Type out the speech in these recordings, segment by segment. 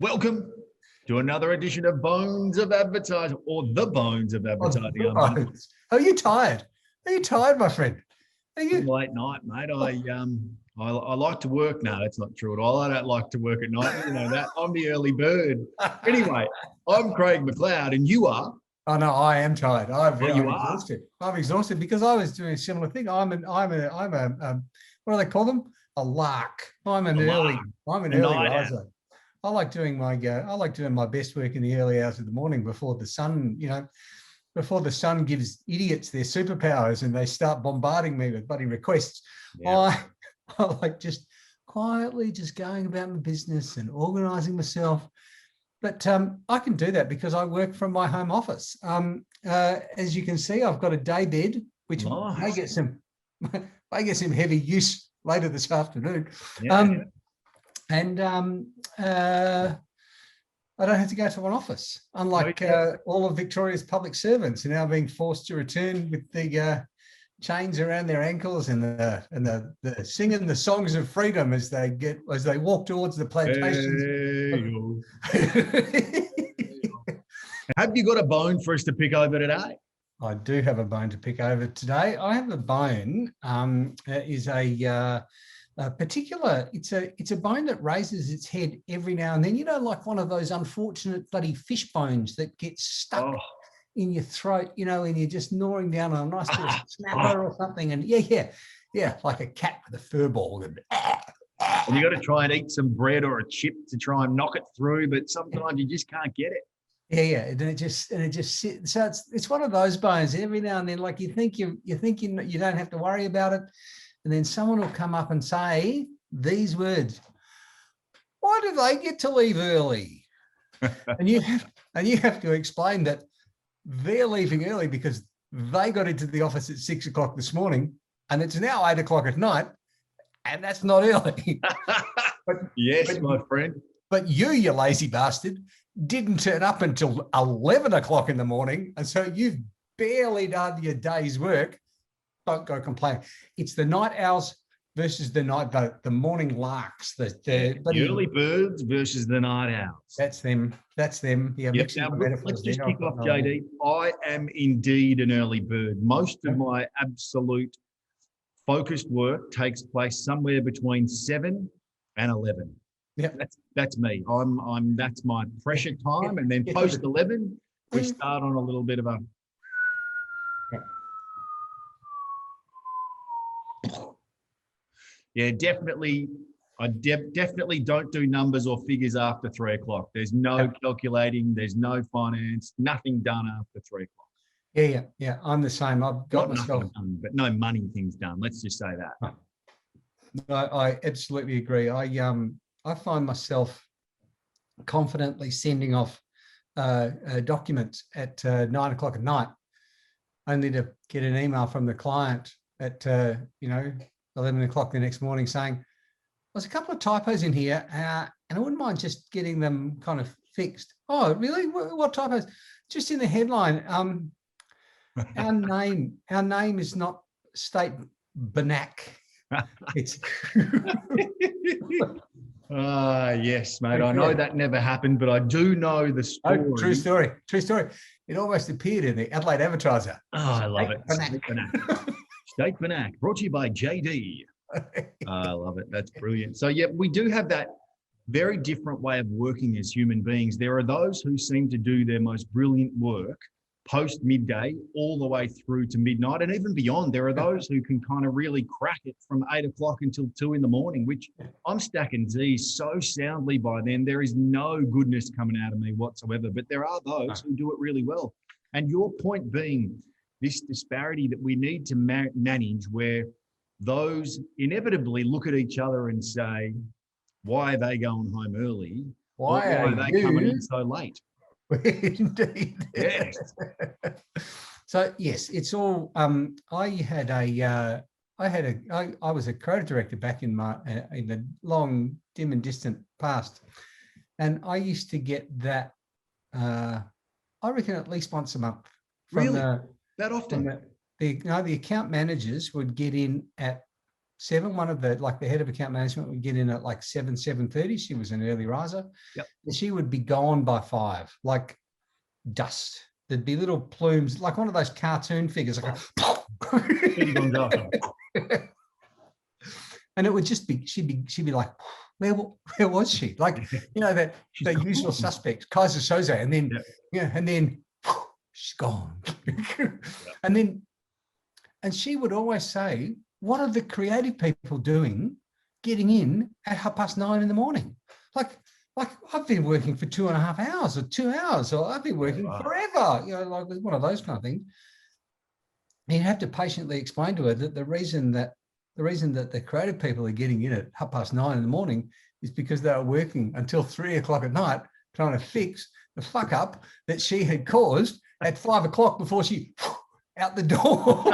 Welcome to another edition of Bones of Advertising, or the Bones of Advertising. Are you tired? Are you tired, my friend? Are you? Late night, mate. I like to work. No, that's not true at all. I don't like to work at night. You know that. I'm the early bird. Anyway, I'm Craig McLeod, and you are. Oh no, I am tired. I'm exhausted. I'm exhausted because I was doing a similar thing. I'm a what do they call them? A lark. I'm an early riser. I like doing my best work in the early hours of the morning before the sun, before the sun gives idiots their superpowers and they start bombarding me with bloody requests. Yeah. I like just quietly just going about my business and organizing myself. But I can do that because I work from my home office. As you can see, I've got a day bed, which may get some heavy use later this afternoon. Yeah. I don't have to go to an office, unlike all of Victoria's public servants are now being forced to return with the chains around their ankles and the singing the songs of freedom as they walk towards the plantations. Have you got a bone for us to pick over today? I do have a bone to pick over today. I have a bone. Is it's a bone that raises its head every now and then, like one of those unfortunate bloody fish bones that gets stuck in your throat, and you're just gnawing down on a nice little snapper or something. And yeah, like a cat with a fur ball. And you got to try and eat some bread or a chip to try and knock it through, but sometimes you just can't get it. Yeah, and it just sits. So it's one of those bones. Every now and then, like you think you don't have to worry about it. And then someone will come up and say these words: "Why do they get to leave early?" and you have to explain that they're leaving early because they got into the office at 6 o'clock this morning, and it's now 8 o'clock at night, and that's not early. My friend. But you lazy bastard, didn't turn up until 11 o'clock in the morning, and so you've barely done your day's work. Don't go complaining. It's the night owls versus the morning larks. The early birds versus the night owls. That's them. Yeah. Yep. Now, let's just kick off, JD. I am indeed an early bird. Most of my absolute focused work takes place somewhere between 7 and 11. Yeah, that's me. That's my pressure time, and then post 11, we start on a little bit of a. Yeah, definitely. I definitely don't do numbers or figures after 3 o'clock. There's no calculating. There's no finance. Nothing done after 3 o'clock. Yeah. I'm the same. I've got myself done, but no money things done. Let's just say that. I absolutely agree. I find myself confidently sending off documents at 9 o'clock at night, only to get an email from the client at 11 o'clock the next morning saying, "There's a couple of typos in here, and I wouldn't mind just getting them kind of fixed." "Oh, really? What typos?" "Just in the headline. Our name is not State Banak. It's." Yes, mate. I know that never happened, but I do know the story. Oh, true story. It almost appeared in the Adelaide Advertiser. Oh, I love it. State Banak, brought to you by JD. I love it. That's brilliant. So, yeah, we do have that very different way of working as human beings. There are those who seem to do their most brilliant work post midday all the way through to midnight and even beyond. There are those who can kind of really crack it from 8 o'clock until 2 in the morning, which I'm stacking Z's so soundly by then. There is no goodness coming out of me whatsoever, but there are those who do it really well. And your point being this disparity that we need to manage, where those inevitably look at each other and say, why are they going home early? Why are they coming in so late? Indeed. Yes. So yes, it's all. I was a creative director back in the long, dim and distant past, and I used to get that. I reckon at least once a month. Really? That often? The account managers would get in at 7. One of the, like the head of account management would get in at like 7, 7:30. She was an early riser. Yep. And she would be gone by 5, like dust. There'd be little plumes, like one of those cartoon figures, like and it would just be, she'd be like, where was she? Like, you know, that the usual suspects, Kaiser Soze, and then, and then she's gone. And she would always say, what are the creative people doing getting in at 9:30 in the morning? Like I've been working for 2.5 hours or 2 hours, or I've been working forever, you know, like one of those kind of things. And you have to patiently explain to her that the reason that the creative people are getting in at 9:30 in the morning is because they are working until 3 o'clock at night trying to fix the fuck up that she had caused at 5 o'clock before she out the door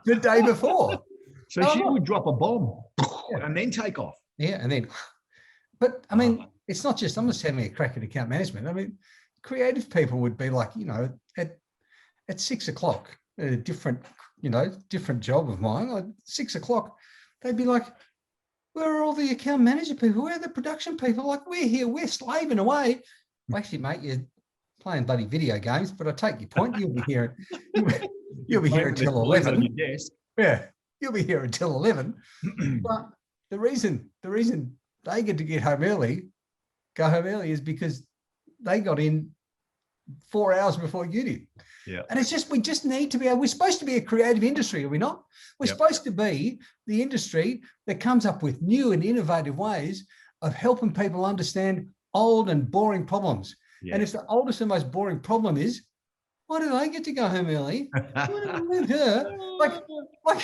the day before. So she would drop a bomb and then take off. Yeah, and then, but I mean, it's not just, I'm just having a crack at account management. I mean, creative people would be like, you know, at 6 o'clock, a different job of mine, like 6 o'clock, they'd be like, where are all the account manager people? Where are the production people? Like, we're here, we're slaving away. Well, actually, mate, you're playing bloody video games, but I take your point. You'll be here. You'll be here until 11. On your desk. Yeah, you'll be here until 11. But the reason they get to go home early is because they got in 4 hours before you did. Yeah. And it's just, we just need to be, we're supposed to be a creative industry, are we not? We're supposed to be the industry that comes up with new and innovative ways of helping people understand old and boring problems. Yeah. And if the oldest and most boring problem is, why do they get to go home early? Like, why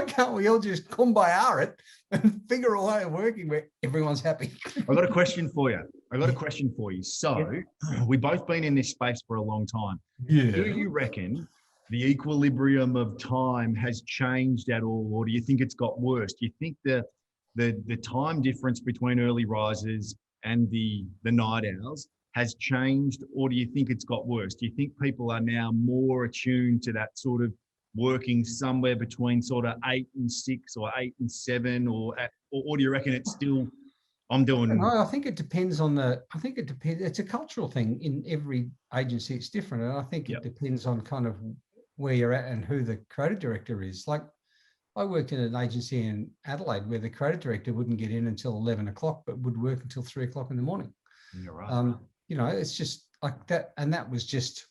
can't we all just kumbaya it and figure a way of working where everyone's happy? I've got a question for you. So we've both been in this space for a long time. Yeah. Do you reckon the equilibrium of time has changed at all, or do you think it's got worse? Do you think the time difference between early risers and the night owls has changed, or do you think it's got worse? Do you think people are now more attuned to that sort of working somewhere between sort of 8 and 6 or 8 and 7, or do you reckon it's still, I'm doing? I think it depends on it's a cultural thing. In every agency, it's different. And I think it depends on kind of where you're at and who the creative director is. Like, I worked in an agency in Adelaide where the creative director wouldn't get in until 11 o'clock, but would work until 3 o'clock in the morning. You're right. You know, it's just like that. And that was just,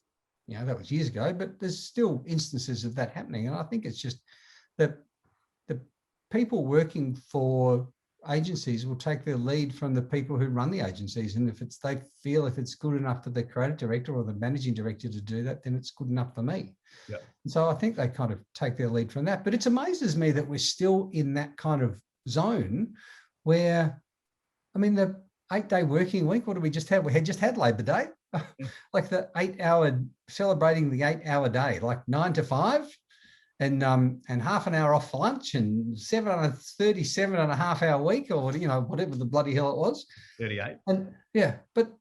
you know, that was years ago, but there's still instances of that happening. And I think it's just that the people working for agencies will take their lead from the people who run the agencies. And if they feel if it's good enough for the creative director or the managing director to do that, then it's good enough for me. Yeah. And so I think they kind of take their lead from that. But it amazes me that we're still in that kind of zone where, I mean, the 8-day working week, what did we just have? We had just had Labor Day, like the 8-hour, celebrating the 8-hour day, like 9 to 5 and half an hour off for lunch and 37 and a half hour week, or, you know, whatever the bloody hell it was. 38. And yeah, but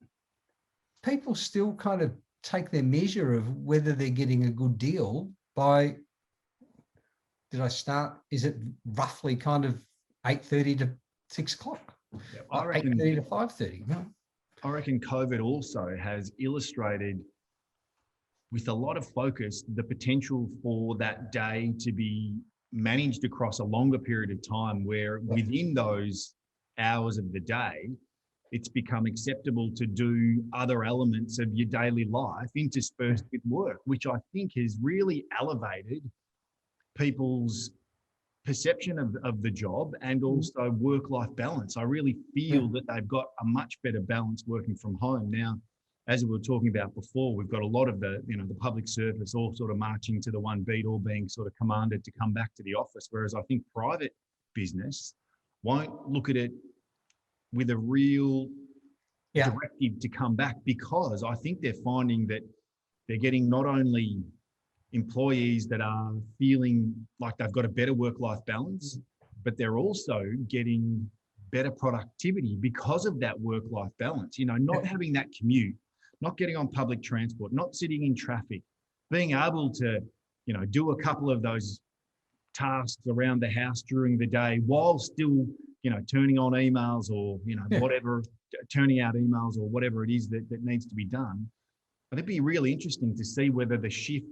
people still kind of take their measure of whether they're getting a good deal by, is it roughly kind of 8:30 to 6 o'clock? Yeah, I reckon 8:30 to 5:30. No. I reckon COVID also has illustrated with a lot of focus the potential for that day to be managed across a longer period of time, where within those hours of the day, it's become acceptable to do other elements of your daily life interspersed with work, which I think has really elevated people's perception of the job and also work-life balance. I really feel that they've got a much better balance working from home. Now, as we were talking about before, we've got a lot of the public service all sort of marching to the one beat, all being sort of commanded to come back to the office. Whereas I think private business won't look at it with a real directive to come back, because I think they're finding that they're getting not only employees that are feeling like they've got a better work-life balance, but they're also getting better productivity because of that work-life balance. You know, not having that commute, not getting on public transport, not sitting in traffic, being able to, you know, do a couple of those tasks around the house during the day while still, turning on emails or, whatever, turning out emails or whatever it is that needs to be done. I think it'd be really interesting to see whether the shift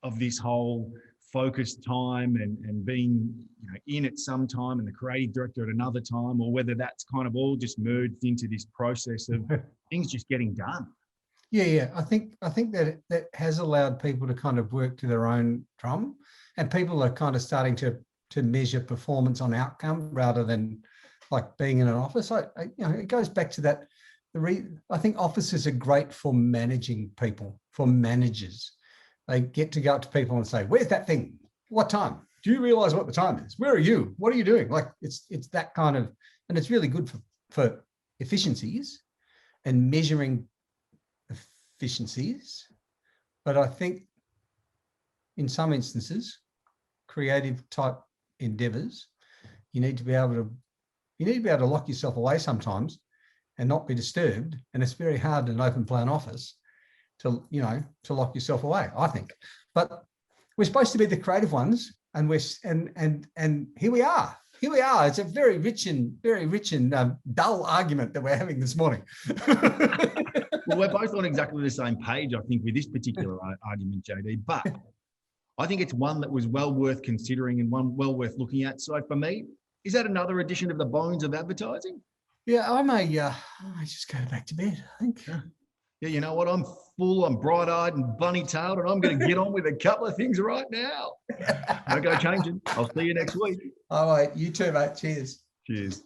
of this whole focused time and being, in at some time and the creative director at another time, or whether that's kind of all just merged into this process of things just getting done. Yeah. I think that has allowed people to kind of work to their own drum, and people are kind of starting to measure performance on outcome rather than like being in an office. It goes back to that. I think offices are great for managing people, for managers. They get to go up to people and say, "Where's that thing? What time? Do you realize what the time is? Where are you? What are you doing?" Like it's that kind of, and it's really good for efficiencies and measuring efficiencies. But I think in some instances, creative type endeavors, you need to be able to lock yourself away sometimes and not be disturbed. And it's very hard in an open plan office to lock yourself away, I think. But we're supposed to be the creative ones, and here we are. Here we are. It's a very rich and dull argument that we're having this morning. Well, we're both on exactly the same page, I think, with this particular argument, JD. But I think it's one that was well worth considering and one well worth looking at. So for me, is that another edition of the bones of advertising? Yeah, I may just go back to bed, I think. Yeah, you know what? I'm full, I'm bright-eyed and bunny-tailed, and I'm going to get on with a couple of things right now. Don't go changing. I'll see you next week. All right, you too, mate. Cheers. Cheers.